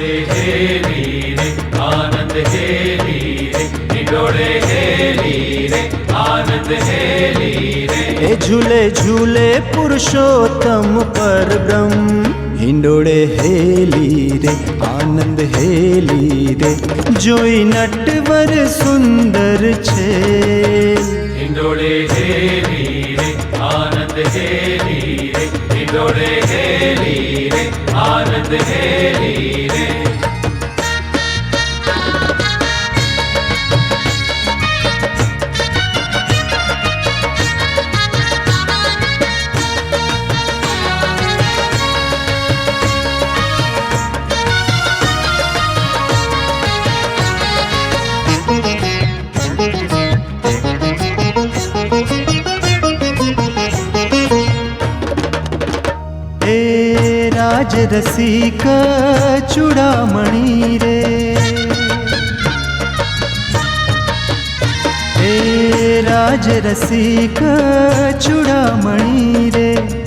Hindole heli रे आनंद heli रे Hindole heli रे आनंद हेली रे। ए झूले झूले पुरुषोत्तम पर ब्रह्म हिंडोळे हेली रे आनंद हेली रे। जोई नटवर सुंदर छे हिंडोळे हेली रे आनंद हेली रे हिंडोळे हेली रे आनंद हेली रे। राज रसिक चूड़ामणि रे राज रसिक चूड़ामणि रे।